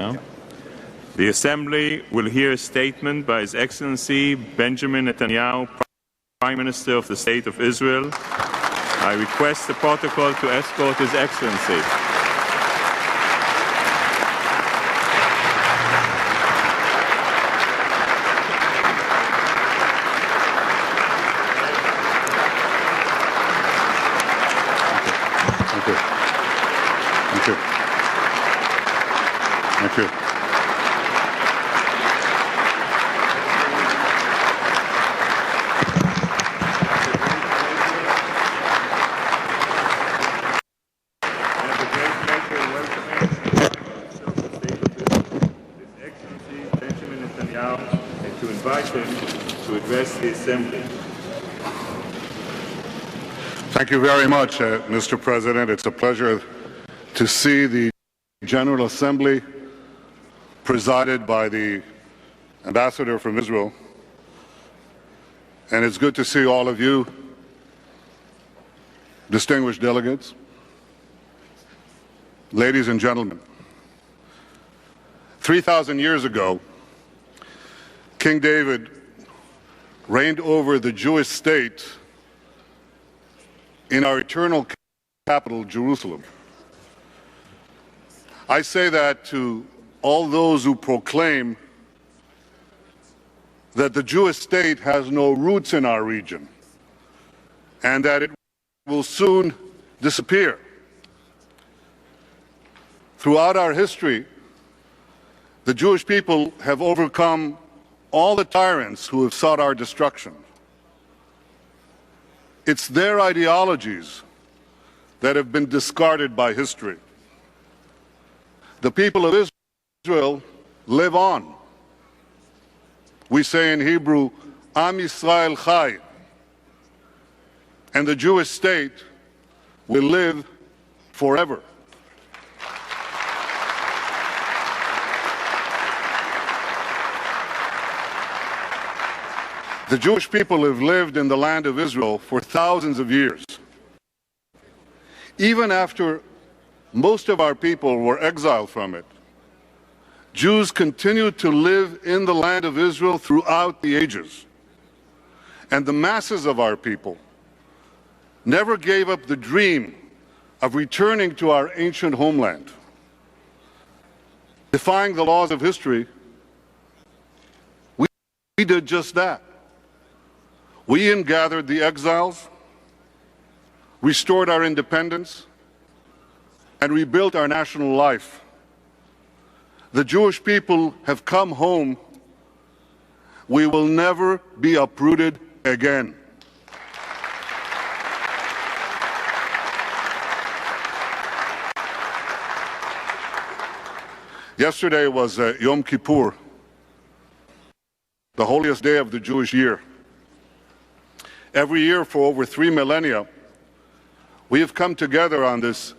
Yeah? The Assembly will hear a statement by His Excellency Benjamin Netanyahu, Prime Minister of the State of Israel. I request the protocol to escort His Excellency. Thank you. Thank you. And to invite him to address the Assembly. Thank you very much, Mr. President. It's a pleasure to see the General Assembly presided by the Ambassador from Israel. And it's good to see all of you, distinguished delegates, ladies and gentlemen. 3,000 years ago, King David reigned over the Jewish state in our eternal capital, Jerusalem. I say that to all those who proclaim that the Jewish state has no roots in our region and that it will soon disappear. Throughout our history, the Jewish people have overcome all the tyrants who have sought our destruction. It's their ideologies that have been discarded by history. The people of Israel live on. We say in Hebrew, Am Yisrael Chai, and the Jewish state will live forever. The Jewish people have lived in the land of Israel for thousands of years. Even after most of our people were exiled from it, Jews continued to live in the land of Israel throughout the ages. And the masses of our people never gave up the dream of returning to our ancient homeland. Defying the laws of history, we did just that. We ingathered the exiles, restored our independence, and rebuilt our national life. The Jewish people have come home. We will never be uprooted again. Yesterday was Yom Kippur, the holiest day of the Jewish year. Every year for over 3 millennia, we have come together on this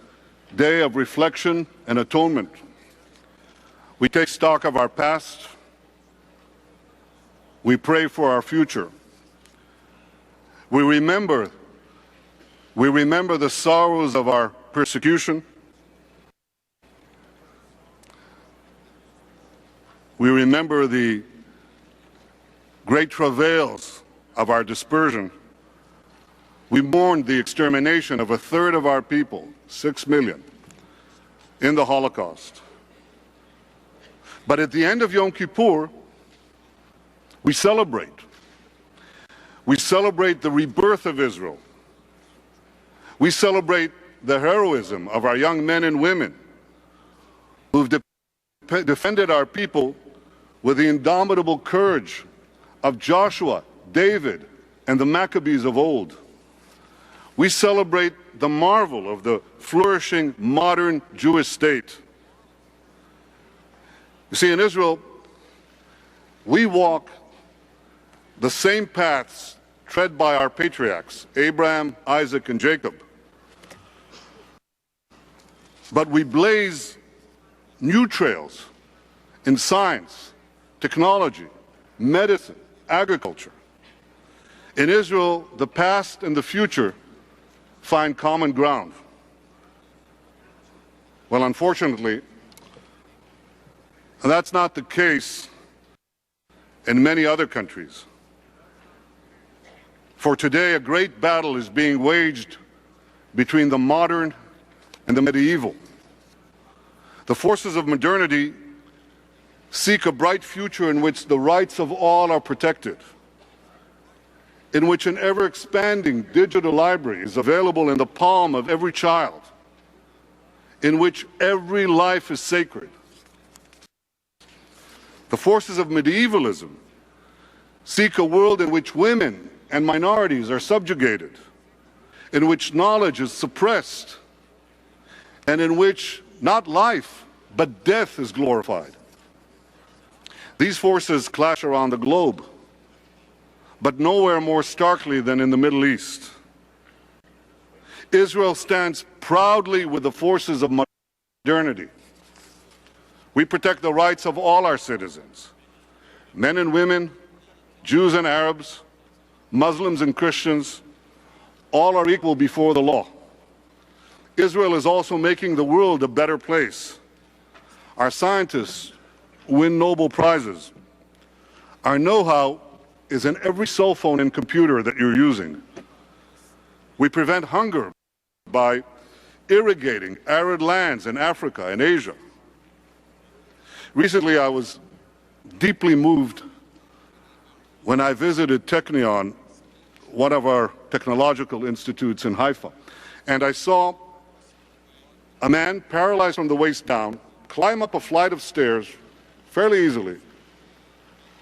day of reflection and atonement. We take stock of our past. We pray for our future. We remember the sorrows of our persecution. We remember the great travails of our dispersion. We mourned the extermination of a third of our people, 6 million, in the Holocaust. But at the end of Yom Kippur, we celebrate. We celebrate the rebirth of Israel. We celebrate the heroism of our young men and women who've defended our people with the indomitable courage of Joshua, David, and the Maccabees of old. We celebrate the marvel of the flourishing modern Jewish state. You see, in Israel, we walk the same paths tread by our patriarchs, Abraham, Isaac, and Jacob. But we blaze new trails in science, technology, medicine, agriculture. In Israel, the past and the future find common ground. Well, unfortunately, And that's not the case in many other countries. For today, a great battle is being waged between the modern and the medieval. The forces of modernity seek a bright future in which the rights of all are protected, in which an ever-expanding digital library is available in the palm of every child, in which every life is sacred. The forces of medievalism seek a world in which women and minorities are subjugated, in which knowledge is suppressed, and in which not life, but death is glorified. These forces clash around the globe, but nowhere more starkly than in the Middle East. Israel stands proudly with the forces of modernity. We protect the rights of all our citizens, men and women, Jews and Arabs, Muslims and Christians, all are equal before the law. Israel is also making the world a better place. Our scientists win Nobel Prizes. Our know-how is in every cell phone and computer that you're using. We prevent hunger by irrigating arid lands in Africa and Asia. Recently, I was deeply moved when I visited Technion, one of our technological institutes in Haifa, and I saw a man paralyzed from the waist down climb up a flight of stairs fairly easily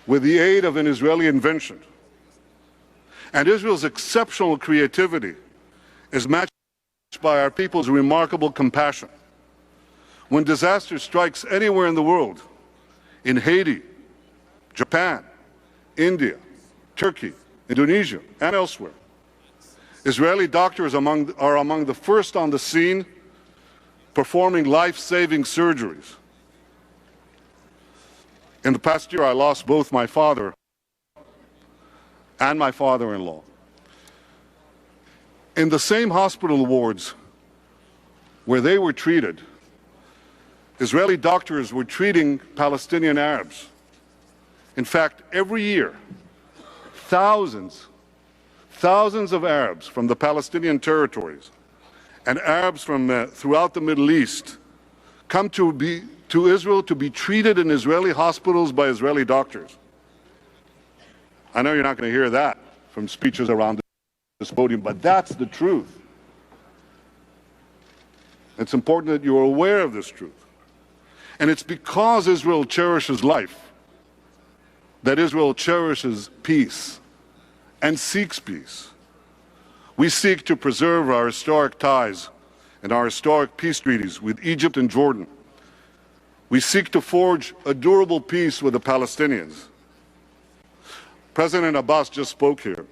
with the aid of an Israeli invention. And Israel's exceptional creativity is matched by our people's remarkable compassion. When disaster strikes anywhere in the world, in Haiti, Japan, India, Turkey, Indonesia, and elsewhere, Israeli doctors are among the first on the scene performing life-saving surgeries. In the past year, I lost both my father and my father-in-law. In the same hospital wards where they were treated, Israeli doctors were treating Palestinian Arabs. In fact, every year, thousands of Arabs from the Palestinian territories and Arabs from throughout the Middle East come to Israel to be treated in Israeli hospitals by Israeli doctors. I know you're not going to hear that from speeches around this podium, but that's the truth. It's important that you're aware of this truth. And it's because Israel cherishes life that Israel cherishes peace and seeks peace. We seek to preserve our historic ties and our historic peace treaties with Egypt and Jordan. We seek to forge a durable peace with the Palestinians. President Abbas just spoke here.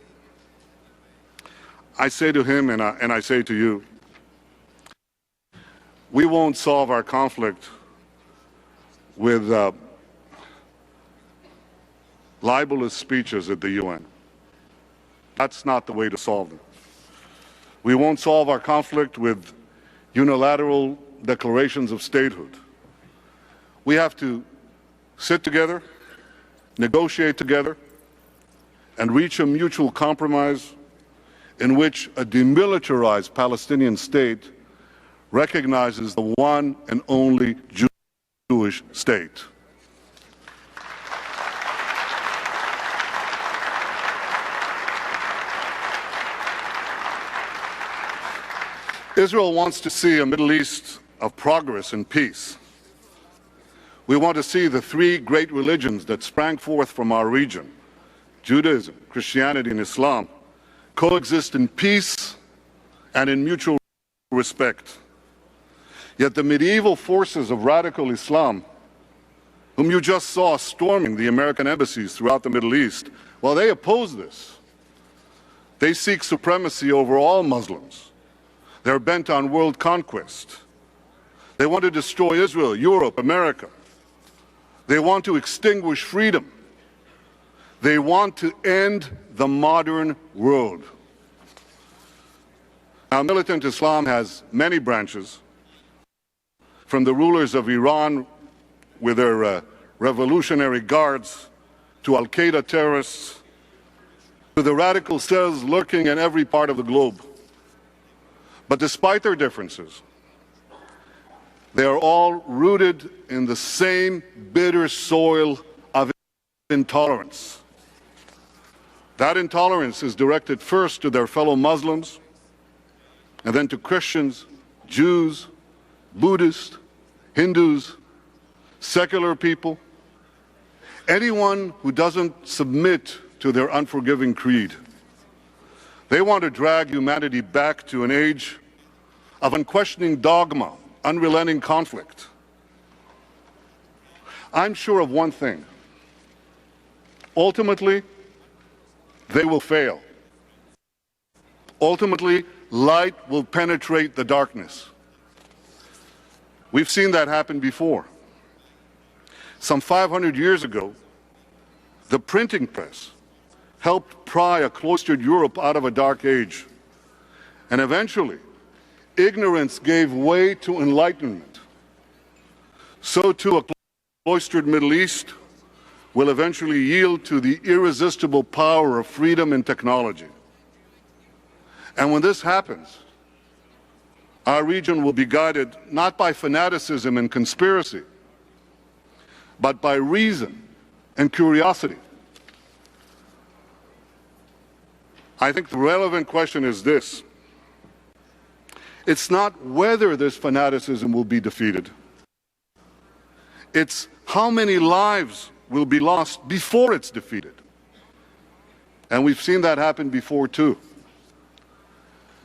I say to him and I say to you, we won't solve our conflict with libelous speeches at the UN. That's not the way to solve them. We won't solve our conflict with unilateral declarations of statehood. We have to sit together, negotiate together, and reach a mutual compromise in which a demilitarized Palestinian state recognizes the one and only Jewish state. Israel wants to see a Middle East of progress and peace. We want to see the three great religions that sprang forth from our region, Judaism, Christianity, and Islam, coexist in peace and in mutual respect. Yet the medieval forces of radical Islam, whom you just saw storming the American embassies throughout the Middle East, well, they oppose this. They seek supremacy over all Muslims. They're bent on world conquest. They want to destroy Israel, Europe, America. They want to extinguish freedom. They want to end the modern world. Now, militant Islam has many branches, from the rulers of Iran with their Revolutionary Guards, to Al-Qaeda terrorists, to the radical cells lurking in every part of the globe. But despite their differences, they are all rooted in the same bitter soil of intolerance. That intolerance is directed first to their fellow Muslims, and then to Christians, Jews, Buddhists, Hindus, secular people, anyone who doesn't submit to their unforgiving creed. They want to drag humanity back to an age of unquestioning dogma, unrelenting conflict. I'm sure of one thing. Ultimately, they will fail. Ultimately, light will penetrate the darkness. We've seen that happen before. Some 500 years ago, the printing press helped pry a cloistered Europe out of a dark age. And eventually, ignorance gave way to enlightenment. So too, a cloistered Middle East will eventually yield to the irresistible power of freedom and technology. And when this happens, our region will be guided not by fanaticism and conspiracy, but by reason and curiosity. I think the relevant question is this. It's not whether this fanaticism will be defeated. It's how many lives will be lost before it's defeated. And we've seen that happen before too.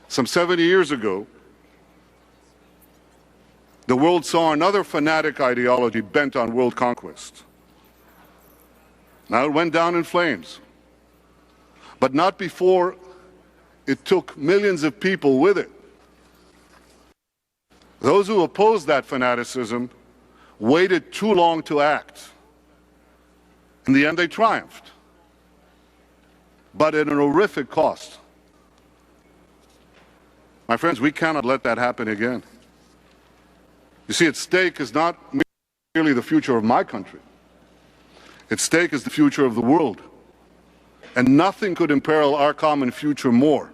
Some 70 years ago, the world saw another fanatic ideology bent on world conquest. Now it went down in flames, but not before it took millions of people with it. Those who opposed that fanaticism waited too long to act. In the end, they triumphed, but at an horrific cost. My friends, we cannot let that happen again. You see, at stake is not merely the future of my country. At stake is the future of the world. And nothing could imperil our common future more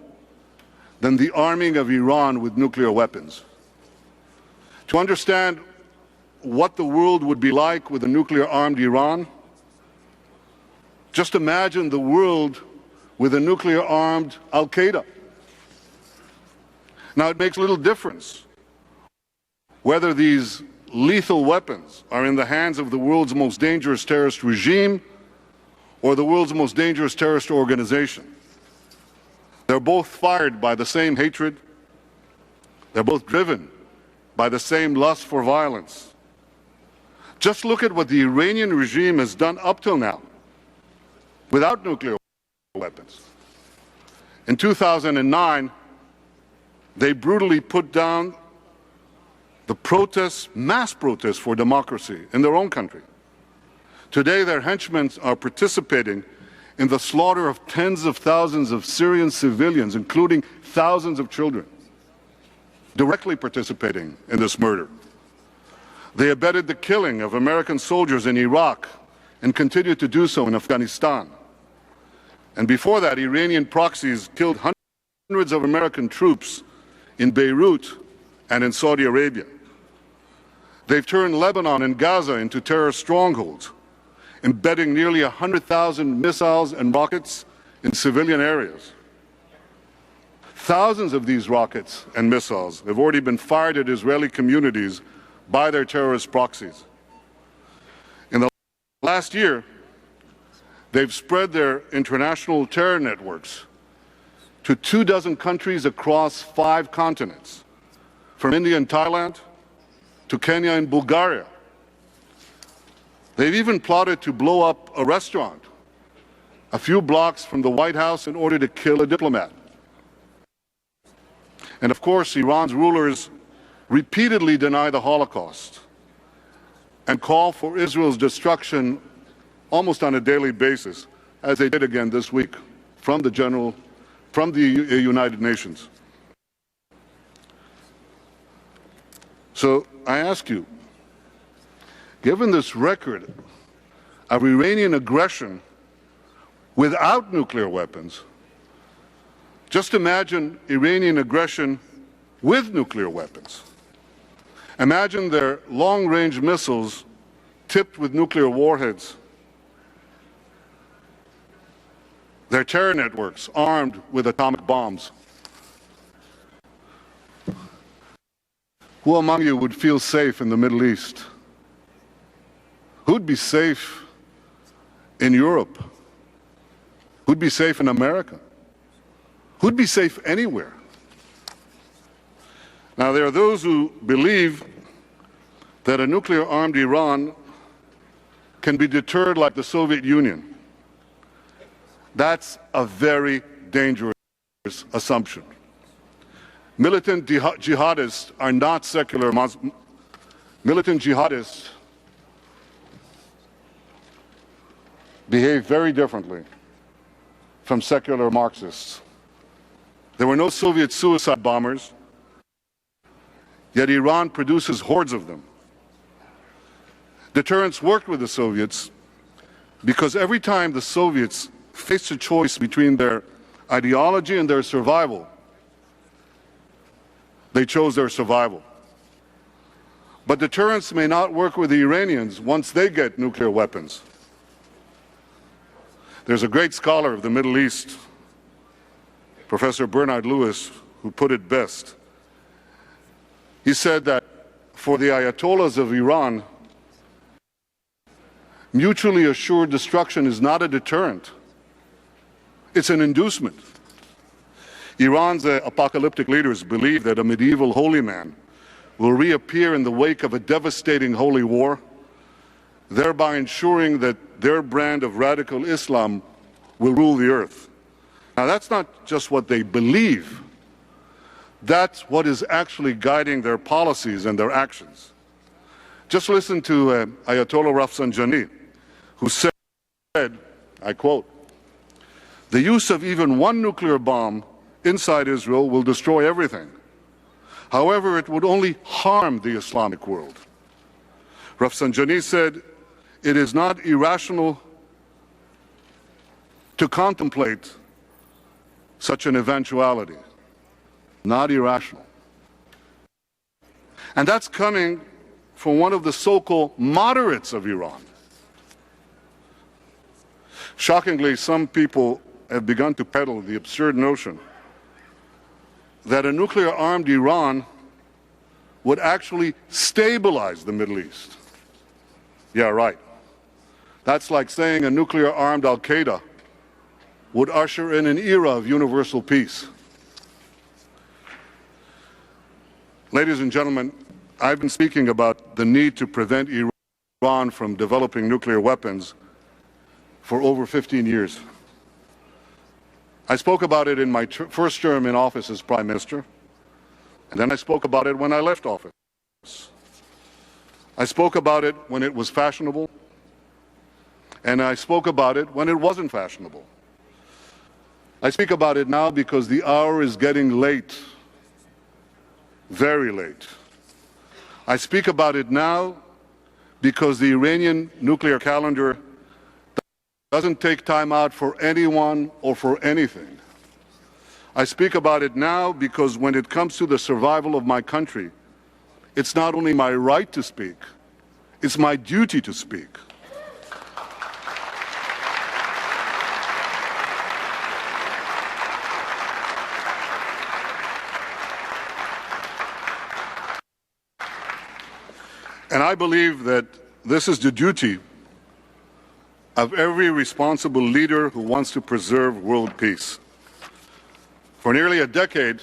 than the arming of Iran with nuclear weapons. To understand what the world would be like with a nuclear-armed Iran, just imagine the world with a nuclear-armed Al-Qaeda. Now, it makes little difference whether these lethal weapons are in the hands of the world's most dangerous terrorist regime or the world's most dangerous terrorist organization. They're both fired by the same hatred. They're both driven by the same lust for violence. Just look at what the Iranian regime has done up till now without nuclear weapons. In 2009, they brutally put down the protests, mass protests for democracy in their own country. Today, their henchmen are participating in the slaughter of tens of thousands of Syrian civilians, including thousands of children, directly participating in this murder. They abetted the killing of American soldiers in Iraq and continue to do so in Afghanistan. And before that, Iranian proxies killed hundreds of American troops in Beirut and in Saudi Arabia. They've turned Lebanon and Gaza into terrorist strongholds, embedding nearly 100,000 missiles and rockets in civilian areas. Thousands of these rockets and missiles have already been fired at Israeli communities by their terrorist proxies. In the last year, they've spread their international terror networks to 24 countries across 5 continents, from India and Thailand to Kenya and Bulgaria. They've even plotted to blow up a restaurant a few blocks from the White House in order to kill a diplomat. And of course, Iran's rulers repeatedly deny the Holocaust and call for Israel's destruction almost on a daily basis, as they did again this week from the United Nations. So I ask you, given this record of Iranian aggression without nuclear weapons, just imagine Iranian aggression with nuclear weapons. Imagine their long-range missiles tipped with nuclear warheads, their terror networks armed with atomic bombs. Who among you would feel safe in the Middle East? Who'd be safe in Europe? Who'd be safe in America? Who'd be safe anywhere? Now, there are those who believe that a nuclear-armed Iran can be deterred like the Soviet Union. That's a very dangerous assumption. Militant jihadists are not secular Muslims. Militant jihadists behave very differently from secular Marxists. There were no Soviet suicide bombers, yet Iran produces hordes of them. Deterrence worked with the Soviets because every time the Soviets faced a choice between their ideology and their survival, they chose their survival. But deterrence may not work with the Iranians once they get nuclear weapons. There's a great scholar of the Middle East, Professor Bernard Lewis, who put it best. He said that for the Ayatollahs of Iran, mutually assured destruction is not a deterrent. It's an inducement. Iran's apocalyptic leaders believe that a medieval holy man will reappear in the wake of a devastating holy war, thereby ensuring that their brand of radical Islam will rule the earth. Now, that's not just what they believe. That's what is actually guiding their policies and their actions. Just listen to Ayatollah Rafsanjani, who said, I quote, "The use of even one nuclear bomb inside Israel will destroy everything. However, it would only harm the Islamic world." Rafsanjani said, "It is not irrational to contemplate such an eventuality." Not irrational. And that's coming from one of the so-called moderates of Iran. Shockingly, some people have begun to peddle the absurd notion that a nuclear-armed Iran would actually stabilize the Middle East. Yeah, right. That's like saying a nuclear-armed Al-Qaeda would usher in an era of universal peace. Ladies and gentlemen, I've been speaking about the need to prevent Iran from developing nuclear weapons for over 15 years. I spoke about it in my first term in office as Prime Minister, and then I spoke about it when I left office. I spoke about it when it was fashionable, and I spoke about it when it wasn't fashionable. I speak about it now because the hour is getting late, very late. I speak about it now because the Iranian nuclear calendar doesn't take time out for anyone or for anything. I speak about it now because when it comes to the survival of my country, it's not only my right to speak, it's my duty to speak. And I believe that this is the duty of every responsible leader who wants to preserve world peace. For nearly a decade,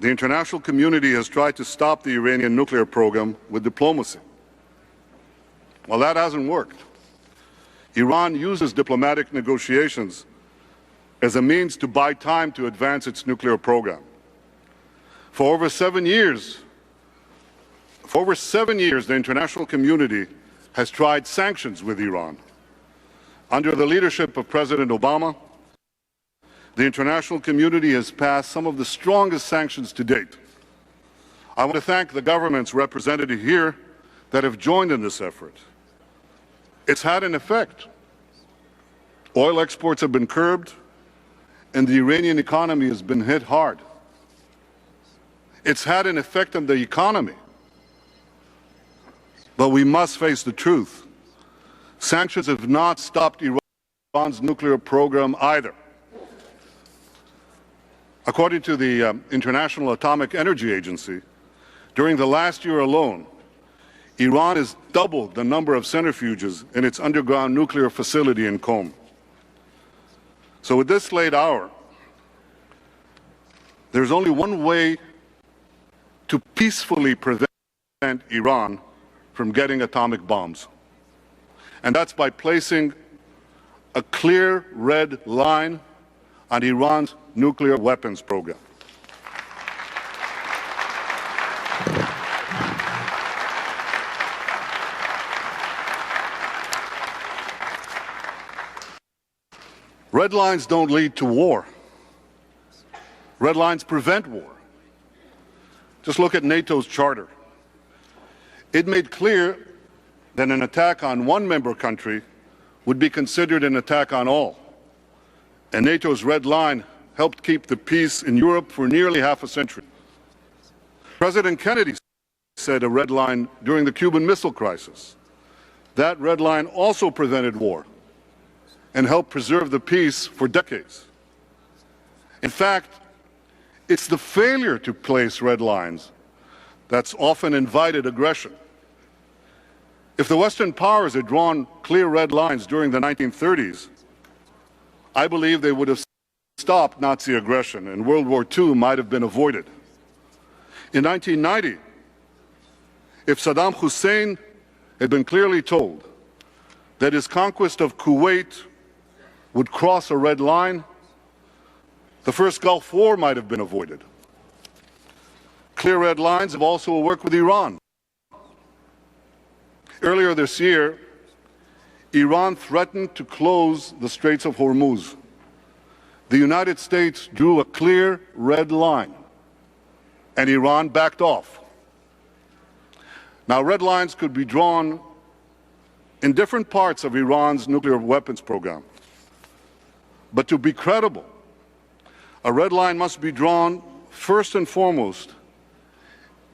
the international community has tried to stop the Iranian nuclear program with diplomacy. Well, that hasn't worked. Iran uses diplomatic negotiations as a means to buy time to advance its nuclear program. For over 7 years, the international community has tried sanctions with Iran. Under the leadership of President Obama, the international community has passed some of the strongest sanctions to date. I want to thank the governments represented here that have joined in this effort. It's had an effect. Oil exports have been curbed, and the Iranian economy has been hit hard. It's had an effect on the economy. But we must face the truth. Sanctions have not stopped Iran's nuclear program either. According to the International Atomic Energy Agency, during the last year alone, Iran has doubled the number of centrifuges in its underground nuclear facility in Qom. So with this late hour, there's only one way to peacefully prevent Iran from getting atomic bombs. And that's by placing a clear red line on Iran's nuclear weapons program. Red lines don't lead to war. Red lines prevent war. Just look at NATO's charter. It made clear that an attack on one member country would be considered an attack on all. And NATO's red line helped keep the peace in Europe for nearly half a century. President Kennedy said a red line during the Cuban Missile Crisis. That red line also prevented war and helped preserve the peace for decades. In fact, it's the failure to place red lines that's often invited aggression. If the Western powers had drawn clear red lines during the 1930s, I believe they would have stopped Nazi aggression and World War II might have been avoided. In 1990, if Saddam Hussein had been clearly told that his conquest of Kuwait would cross a red line, the first Gulf War might have been avoided. Clear red lines have also worked with Iran. Earlier this year, Iran threatened to close the Straits of Hormuz. The United States drew a clear red line, and Iran backed off. Now, red lines could be drawn in different parts of Iran's nuclear weapons program. But to be credible, a red line must be drawn first and foremost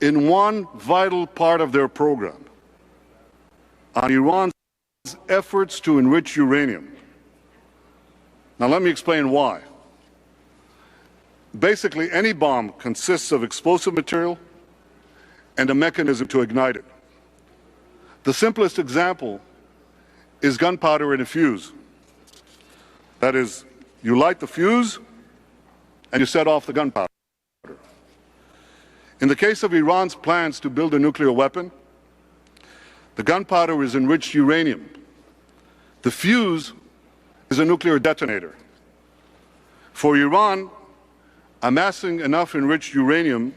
in one vital part of their program, on Iran's efforts to enrich uranium. Now let me explain why. Basically, any bomb consists of explosive material and a mechanism to ignite it. The simplest example is gunpowder in a fuse. That is, you light the fuse and you set off the gunpowder. In the case of Iran's plans to build a nuclear weapon, the gunpowder is enriched uranium. The fuse is a nuclear detonator. For Iran, amassing enough enriched uranium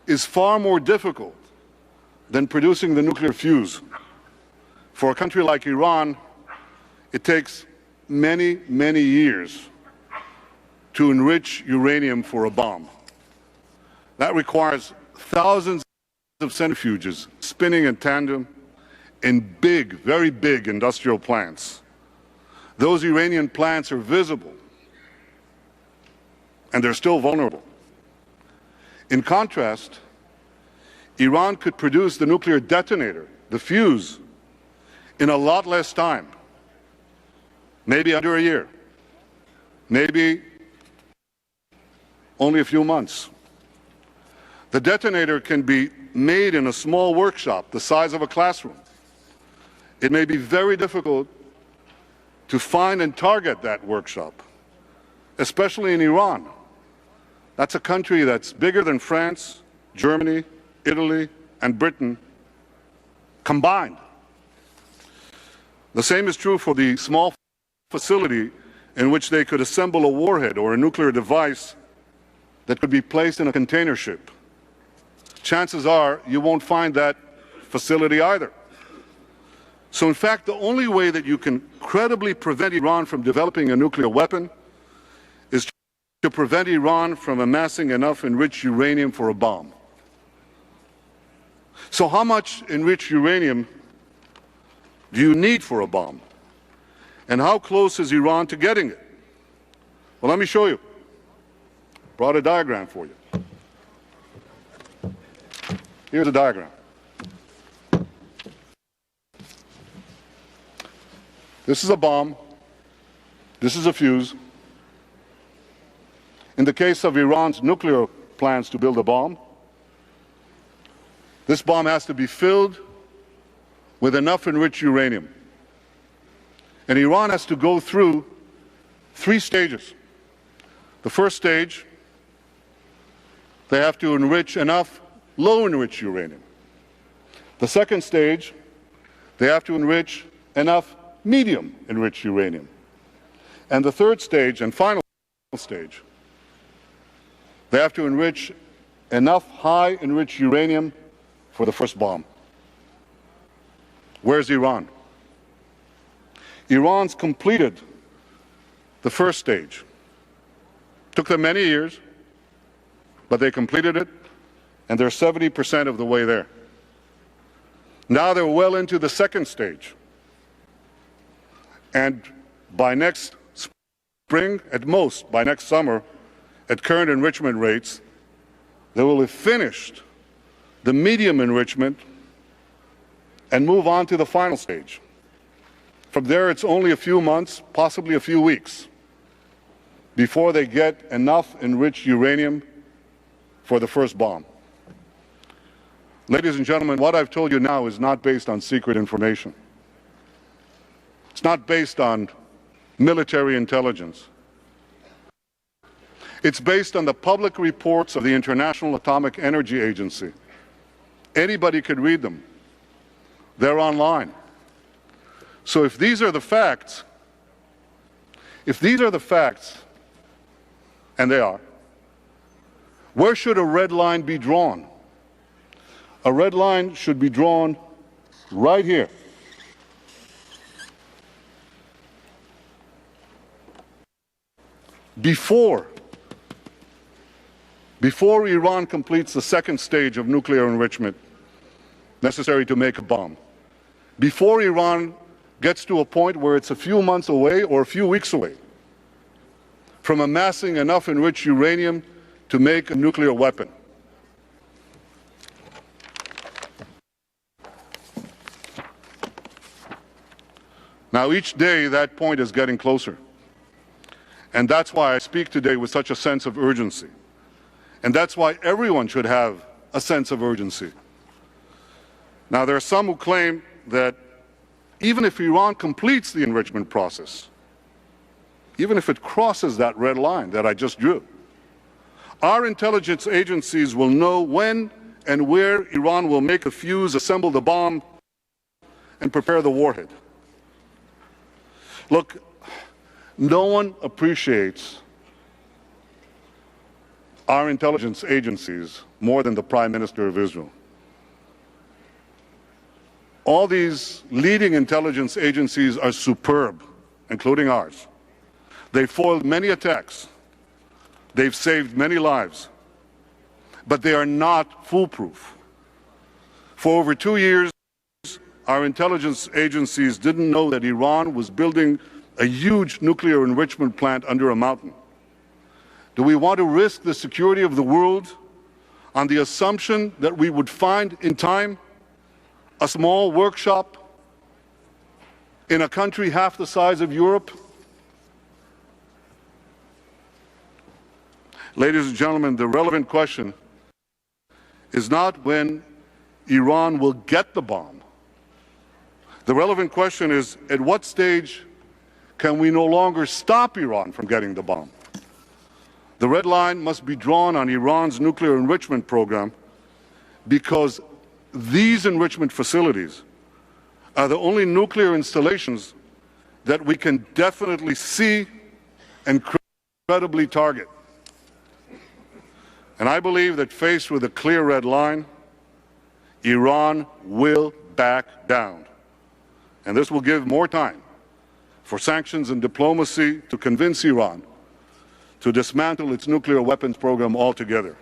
is far more difficult than producing the nuclear fuse. For a country like Iran, it takes many, many years to enrich uranium for a bomb. That requires thousands of centrifuges spinning in tandem in big, very big industrial plants. Those Iranian plants are visible, and they're still vulnerable. In contrast, Iran could produce the nuclear detonator, the fuse, in a lot less time, maybe under a year, maybe only a few months. The detonator can be made in a small workshop the size of a classroom. It may be very difficult to find and target that workshop, especially in Iran. That's a country that's bigger than France, Germany, Italy, and Britain combined. The same is true for the small facility in which they could assemble a warhead or a nuclear device that could be placed in a container ship. Chances are you won't find that facility either. So in fact, the only way that you can credibly prevent Iran from developing a nuclear weapon is to prevent Iran from amassing enough enriched uranium for a bomb. So how much enriched uranium do you need for a bomb? And how close is Iran to getting it? Well, let me show you. Brought a diagram for you. Here's a diagram. This is a bomb. This is a fuse. In the case of Iran's nuclear plans to build a bomb, this bomb has to be filled with enough enriched uranium. And Iran has to go through 3 stages. The first stage, they have to enrich enough low-enriched uranium. The second stage, they have to enrich enough medium-enriched uranium. And the third stage and final stage, they have to enrich enough high-enriched uranium for the first bomb. Where's Iran? Iran's completed the first stage. Took them many years, but they completed it, and they're 70% of the way there. Now they're well into the second stage. And by next spring, at most, by next summer, at current enrichment rates, they will have finished the medium enrichment and move on to the final stage. From there, it's only a few months, possibly a few weeks, before they get enough enriched uranium for the first bomb. Ladies and gentlemen, what I've told you now is not based on secret information. It's not based on military intelligence. It's based on the public reports of the International Atomic Energy Agency. Anybody could read them. They're online. So if these are the facts, and they are, where should a red line be drawn? A red line should be drawn right here. Before Iran completes the second stage of nuclear enrichment necessary to make a bomb, before Iran gets to a point where it's a few months away or a few weeks away from amassing enough enriched uranium to make a nuclear weapon. Now, each day that point is getting closer. And that's why I speak today with such a sense of urgency. And that's why everyone should have a sense of urgency. Now, there are some who claim that even if Iran completes the enrichment process, even if it crosses that red line that I just drew, our intelligence agencies will know when and where Iran will make the fuse, assemble the bomb, and prepare the warhead. Look, no one appreciates our intelligence agencies more than the Prime Minister of Israel. All these leading intelligence agencies are superb, including ours. They've foiled many attacks. They've saved many lives. But they are not foolproof. For over 2 years, our intelligence agencies didn't know that Iran was building a huge nuclear enrichment plant under a mountain. Do we want to risk the security of the world on the assumption that we would find in time a small workshop in a country half the size of Europe? Ladies and gentlemen, the relevant question is not when Iran will get the bomb. The relevant question is, at what stage can we no longer stop Iran from getting the bomb? The red line must be drawn on Iran's nuclear enrichment program, because these enrichment facilities are the only nuclear installations that we can definitely see and credibly target. And I believe that faced with a clear red line, Iran will back down. And this will give more time for sanctions and diplomacy to convince Iran to dismantle its nuclear weapons program altogether.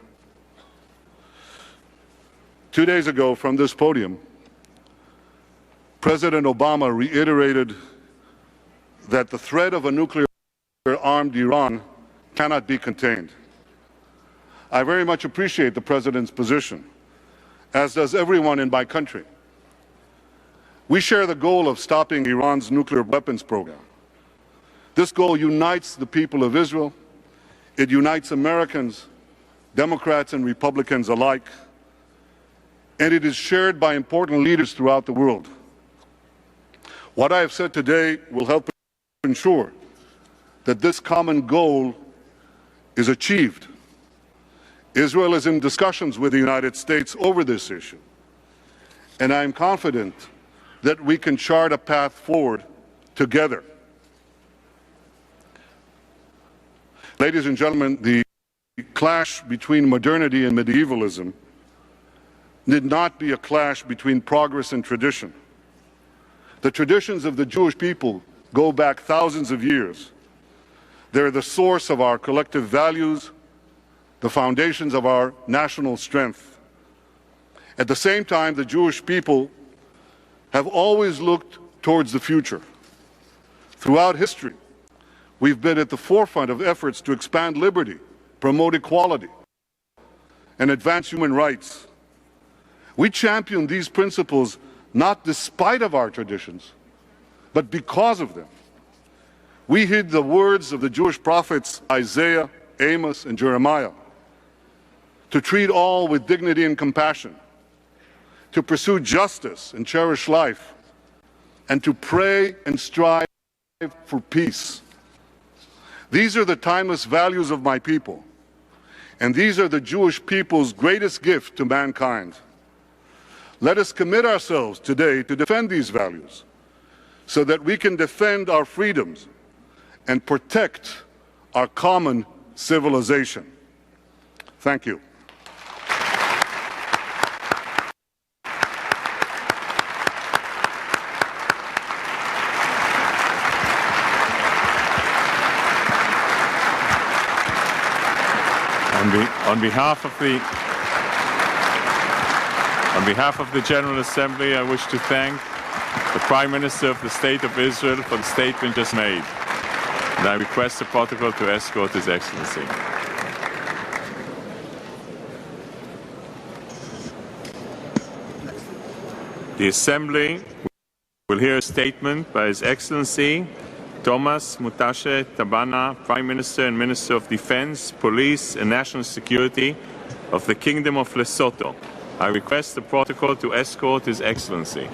2 days ago from this podium, President Obama reiterated that the threat of a nuclear-armed Iran cannot be contained. I very much appreciate the President's position, as does everyone in my country. We share the goal of stopping Iran's nuclear weapons program. This goal unites the people of Israel. It unites Americans, Democrats and Republicans alike, and it is shared by important leaders throughout the world. What I have said today will help ensure that this common goal is achieved. Israel is in discussions with the United States over this issue, and I am confident that we can chart a path forward together. Ladies and gentlemen, the clash between modernity and medievalism need not be a clash between progress and tradition. The traditions of the Jewish people go back thousands of years. They're the source of our collective values, the foundations of our national strength. At the same time, the Jewish people have always looked towards the future. Throughout history, we've been at the forefront of efforts to expand liberty, promote equality, and advance human rights. We champion these principles not despite of our traditions, but because of them. We heed the words of the Jewish prophets Isaiah, Amos, and Jeremiah to treat all with dignity and compassion, to pursue justice and cherish life, and to pray and strive for peace. These are the timeless values of my people, and these are the Jewish people's greatest gift to mankind. Let us commit ourselves today to defend these values so that we can defend our freedoms and protect our common civilization. Thank you. On behalf of the General Assembly, I wish to thank the Prime Minister of the State of Israel for the statement just made. And I request the protocol to escort His Excellency. The Assembly will hear a statement by His Excellency Thomas Mutashe Tabana, Prime Minister and Minister of Defense, Police and National Security of the Kingdom of Lesotho. I request the protocol to escort His Excellency.